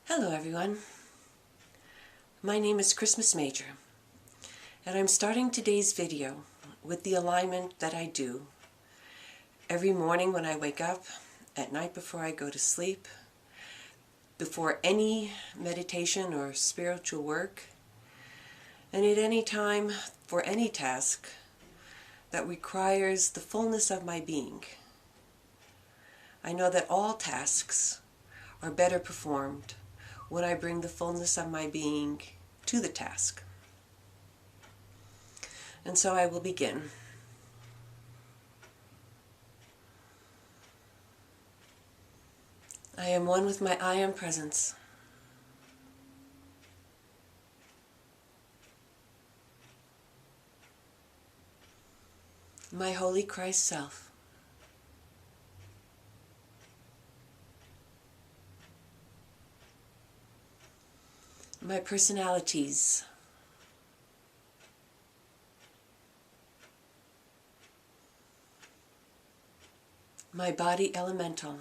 Hello everyone, my name is Christmas Major, and I'm starting today's video with the alignment that I do every morning when I wake up, at night before I go to sleep, before any meditation or spiritual work, and at any time for any task that requires the fullness of my being. I know that all tasks are better performed when I bring the fullness of my being to the task. And so I will begin. I am one with my I Am Presence. My Holy Christ Self. My personalities. My body elemental.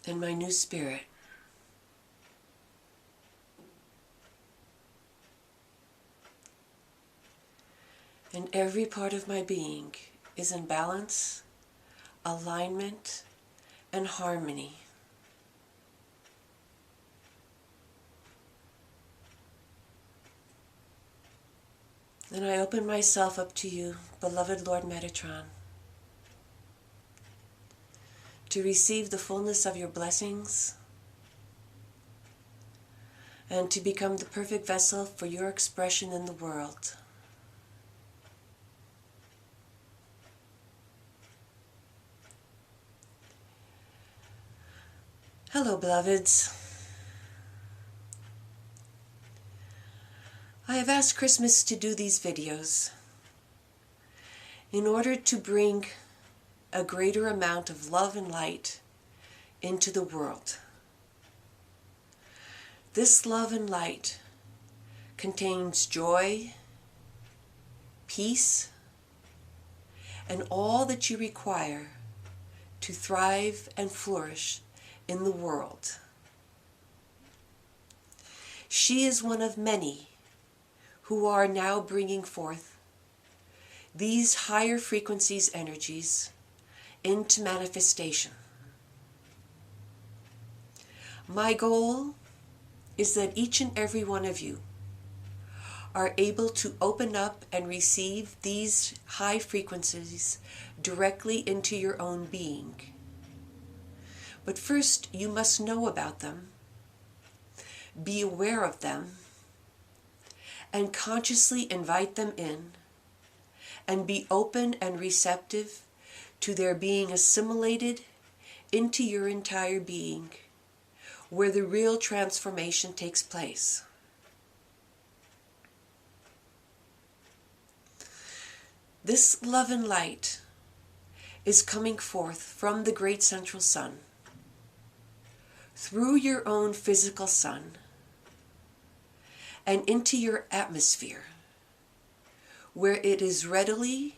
And my new spirit. And every part of my being is in balance, alignment, and harmony. And I open myself up to you, beloved Lord Metatron, to receive the fullness of your blessings and to become the perfect vessel for your expression in the world. Hello, beloveds. I have asked Christmas to do these videos in order to bring a greater amount of love and light into the world. This love and light contains joy, peace, and all that you require to thrive and flourish in the world. She is one of many who are now bringing forth these higher frequencies energies into manifestation. My goal is that each and every one of you are able to open up and receive these high frequencies directly into your own being. But first, you must know about them, be aware of them, and consciously invite them in, and be open and receptive to their being assimilated into your entire being, where the real transformation takes place. This love and light is coming forth from the great central sun, through your own physical sun, and into your atmosphere, where it is readily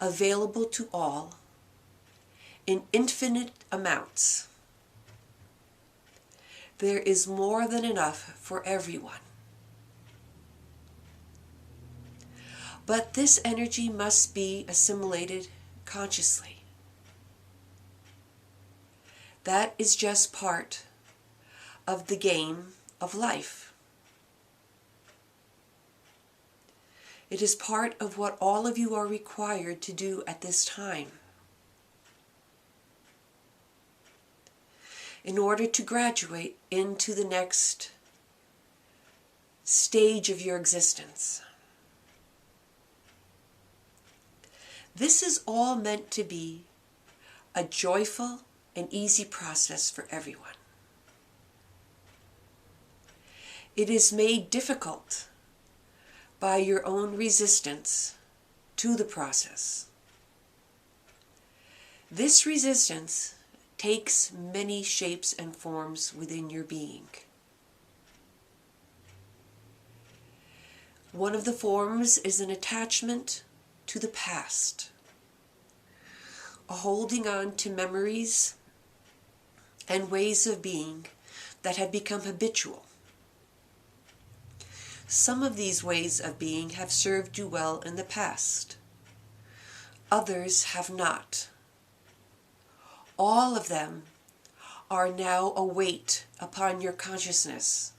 available to all in infinite amounts. There is more than enough for everyone. But this energy must be assimilated consciously. That is just part of the game of life. It is part of what all of you are required to do at this time in order to graduate into the next stage of your existence. This is all meant to be a joyful and easy process for everyone. It is made difficult by your own resistance to the process. This resistance takes many shapes and forms within your being. One of the forms is an attachment to the past, holding on to memories and ways of being that have become habitual. Some of these ways of being have served you well in the past. Others have not. All of them are now a weight upon your consciousness,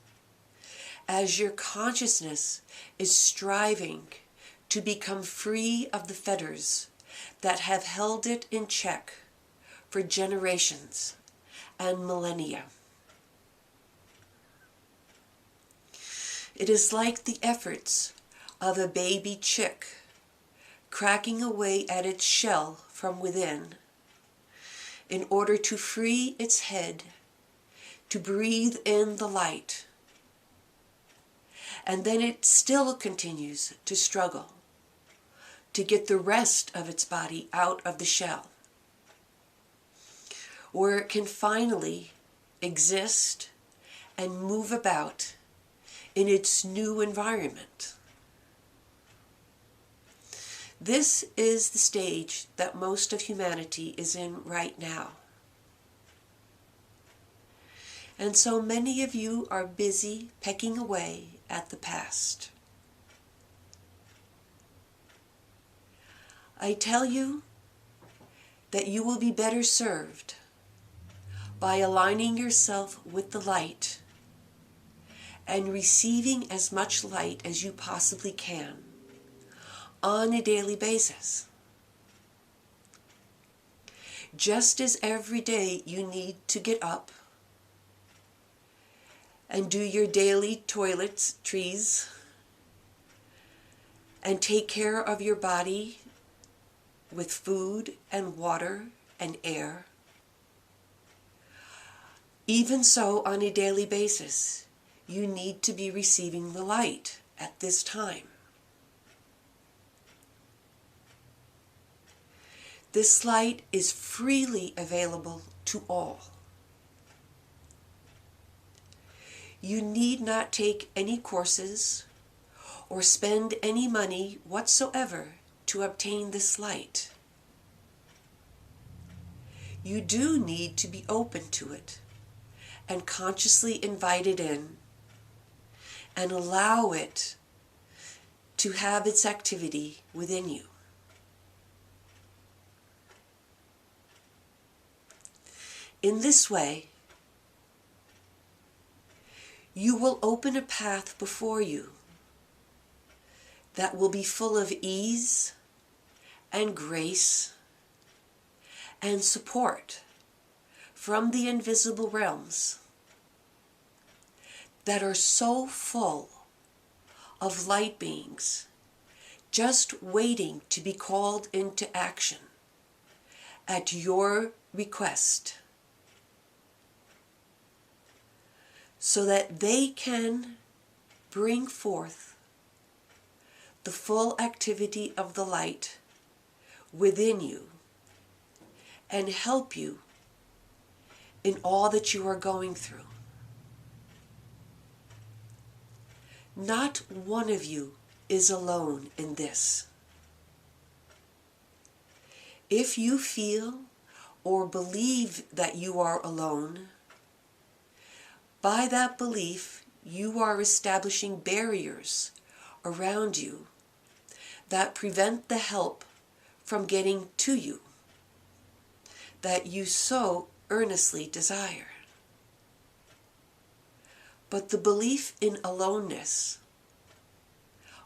as your consciousness is striving to become free of the fetters that have held it in check for generations and millennia. It is like the efforts of a baby chick cracking away at its shell from within in order to free its head to breathe in the light. And then it still continues to struggle to get the rest of its body out of the shell, where it can finally exist and move about in its new environment. This is the stage that most of humanity is in right now. And so many of you are busy pecking away at the past. I tell you that you will be better served by aligning yourself with the light and receiving as much light as you possibly can on a daily basis. Just as every day you need to get up and do your daily toiletries and take care of your body with food and water and air, even so on a daily basis, you need to be receiving the light at this time. This light is freely available to all. You need not take any courses or spend any money whatsoever to obtain this light. You do need to be open to it and consciously invite it in and allow it to have its activity within you. In this way, you will open a path before you that will be full of ease and grace and support from the invisible realms that are so full of light beings just waiting to be called into action at your request, so that they can bring forth the full activity of the light within you and help you in all that you are going through. Not one of you is alone in this. If you feel or believe that you are alone, by that belief, you are establishing barriers around you that prevent the help from getting to you that you so earnestly desire. But the belief in aloneness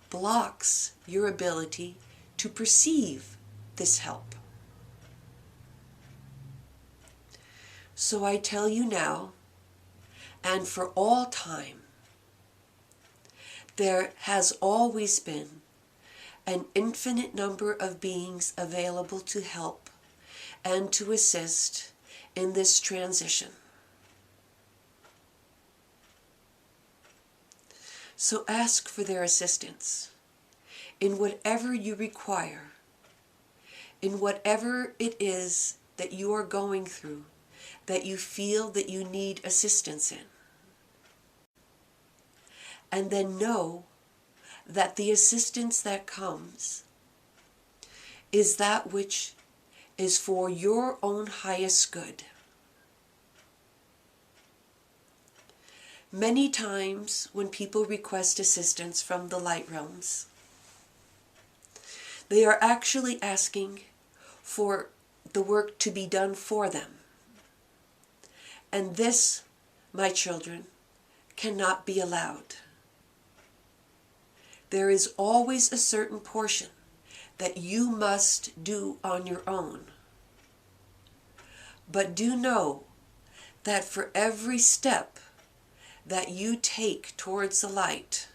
blocks your ability to perceive this help. So I tell you now, and for all time, there has always been an infinite number of beings available to help and to assist in this transition. So ask for their assistance in whatever you require, in whatever it is that you are going through, that you feel that you need assistance in. And then know that the assistance that comes is that which is for your own highest good. Many times when people request assistance from the light realms, they are actually asking for the work to be done for them. And this, my children, cannot be allowed. There is always a certain portion that you must do on your own. But do know that for every step that you take towards the light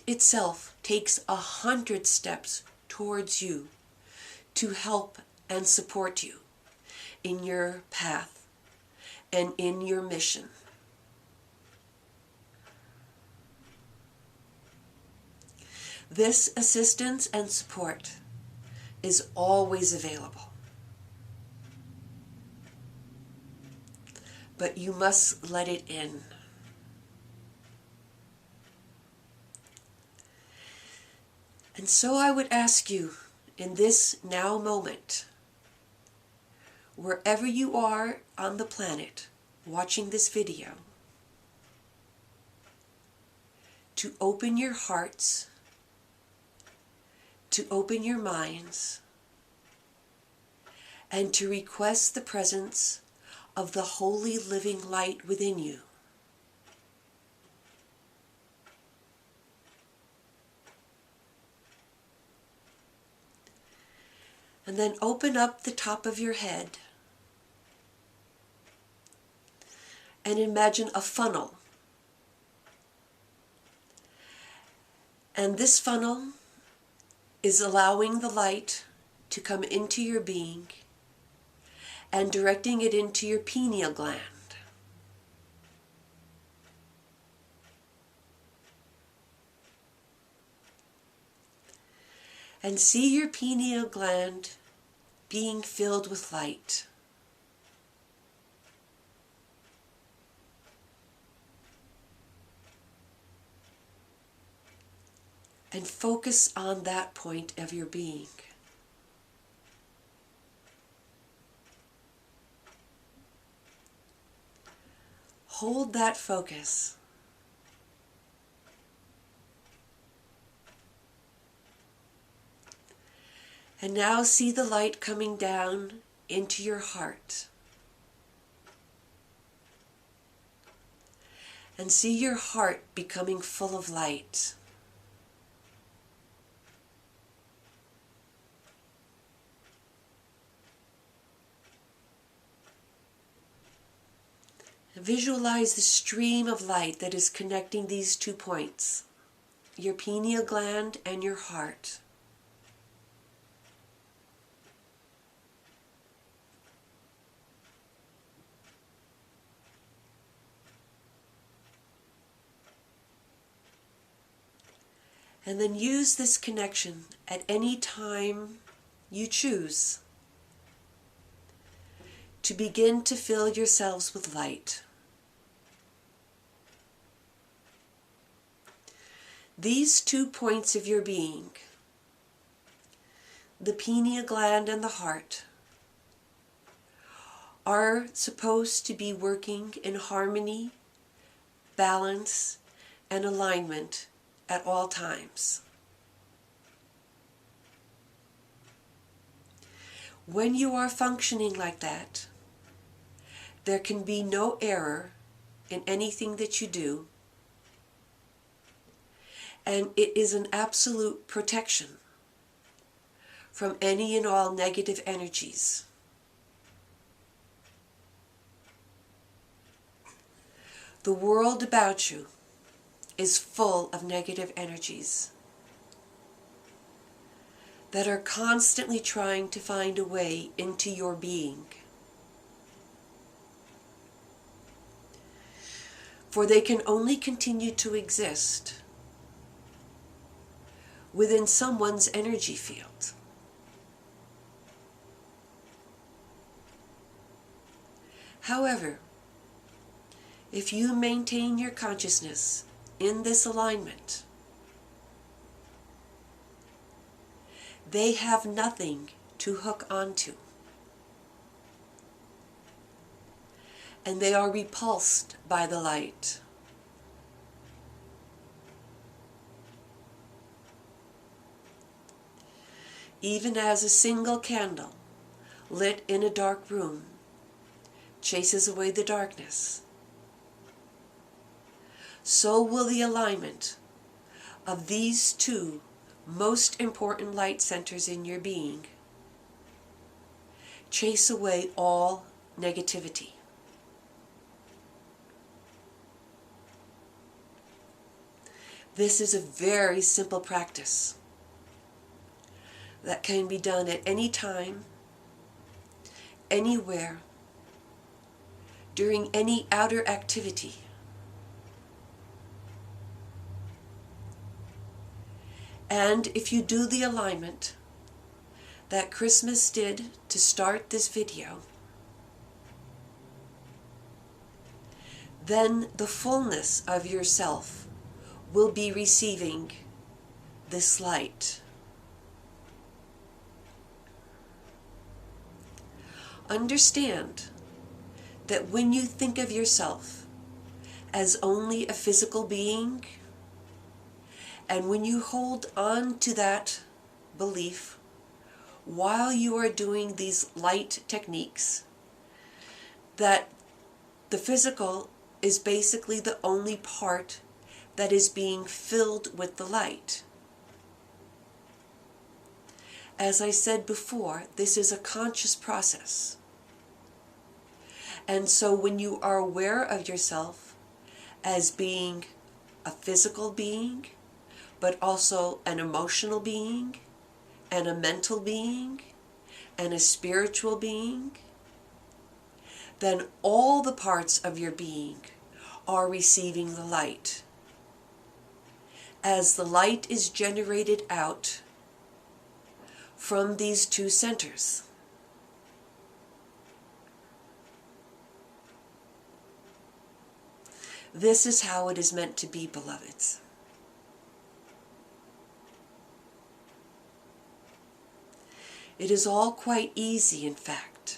itself takes 100 steps towards you to help and support you in your path and in your mission. This assistance and support is always available. But you must let it in. And so I would ask you in this now moment, wherever you are on the planet watching this video, to open your hearts, to open your minds, and to request the presence of the holy living light within you. And then open up the top of your head and imagine a funnel. And this funnel is allowing the light to come into your being and directing it into your pineal gland. And see your pineal gland being filled with light. And focus on that point of your being. Hold that focus. And now see the light coming down into your heart. And see your heart becoming full of light. Visualize the stream of light that is connecting these 2 points, your pineal gland and your heart. And then use this connection at any time you choose to begin to fill yourselves with light. These 2 points of your being, the pineal gland and the heart, are supposed to be working in harmony, balance, and alignment at all times. When you are functioning like that, there can be no error in anything that you do, and it is an absolute protection from any and all negative energies. The world about you is full of negative energies that are constantly trying to find a way into your being. For they can only continue to exist within someone's energy field. However, if you maintain your consciousness in this alignment, they have nothing to hook onto. And they are repulsed by the light. Even as a single candle lit in a dark room chases away the darkness, so will the alignment of these two most important light centers in your being chase away all negativity. This is a very simple practice that can be done at any time, anywhere, during any outer activity. And if you do the alignment that Christmas did to start this video, then the fullness of yourself will be receiving this light. Understand that when you think of yourself as only a physical being, and when you hold on to that belief while you are doing these light techniques, that the physical is basically the only part that is being filled with the light. As I said before, this is a conscious process. And so when you are aware of yourself as being a physical being, but also an emotional being, and a mental being, and a spiritual being, then all the parts of your being are receiving the light. As the light is generated out from these two centers. This is how it is meant to be, beloveds. It is all quite easy, in fact.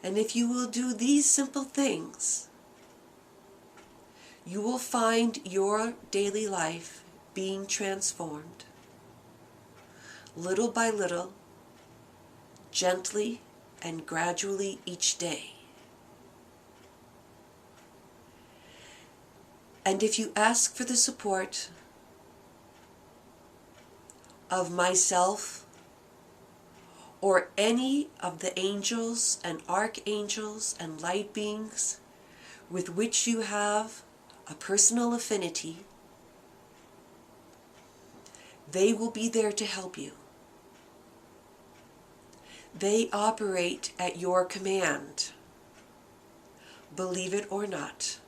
And if you will do these simple things, you will find your daily life being transformed, little by little, gently and gradually each day. And if you ask for the support of myself or any of the angels and archangels and light beings with which you have a personal affinity, they will be there to help you. They operate at your command, believe it or not.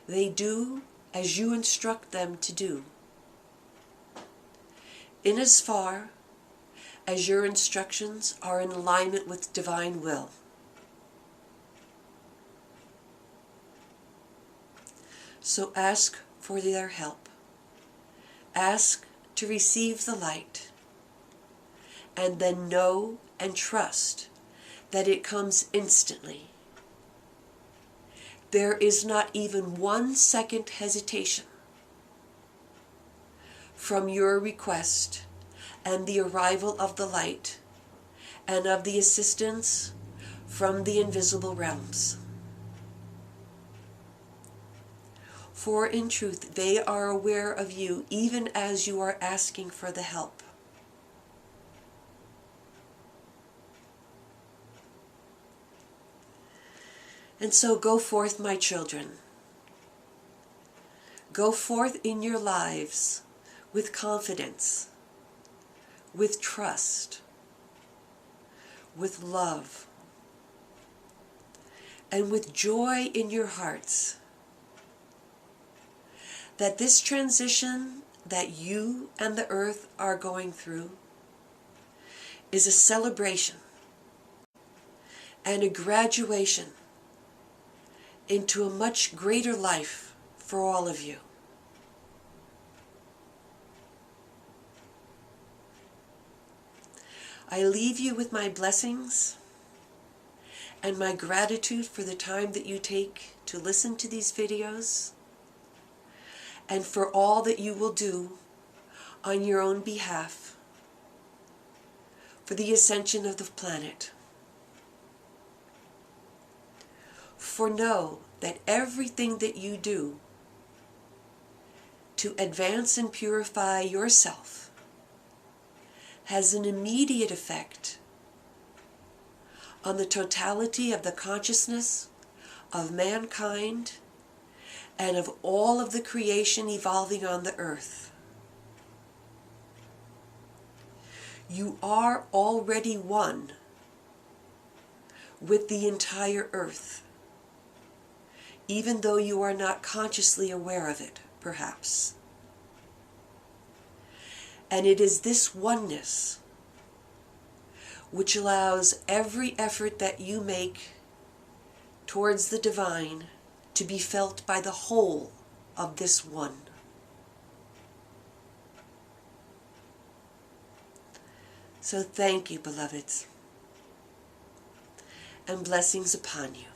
They do as you instruct them to do, in as far as your instructions are in alignment with divine will. So ask for their help. Ask to receive the light, and then know and trust that it comes instantly. There is not even 1 second hesitation from your request and the arrival of the light and of the assistance from the invisible realms. For in truth, they are aware of you even as you are asking for the help. And so go forth, my children. Go forth in your lives with confidence, with trust, with love, and with joy in your hearts, that this transition that you and the earth are going through is a celebration and a graduation into a much greater life for all of you. I leave you with my blessings and my gratitude for the time that you take to listen to these videos and for all that you will do on your own behalf for the ascension of the planet. For know that everything that you do to advance and purify yourself has an immediate effect on the totality of the consciousness of mankind and of all of the creation evolving on the earth. You are already one with the entire earth, even though you are not consciously aware of it, perhaps. And it is this oneness which allows every effort that you make towards the divine to be felt by the whole of this one. So thank you, beloveds, and blessings upon you.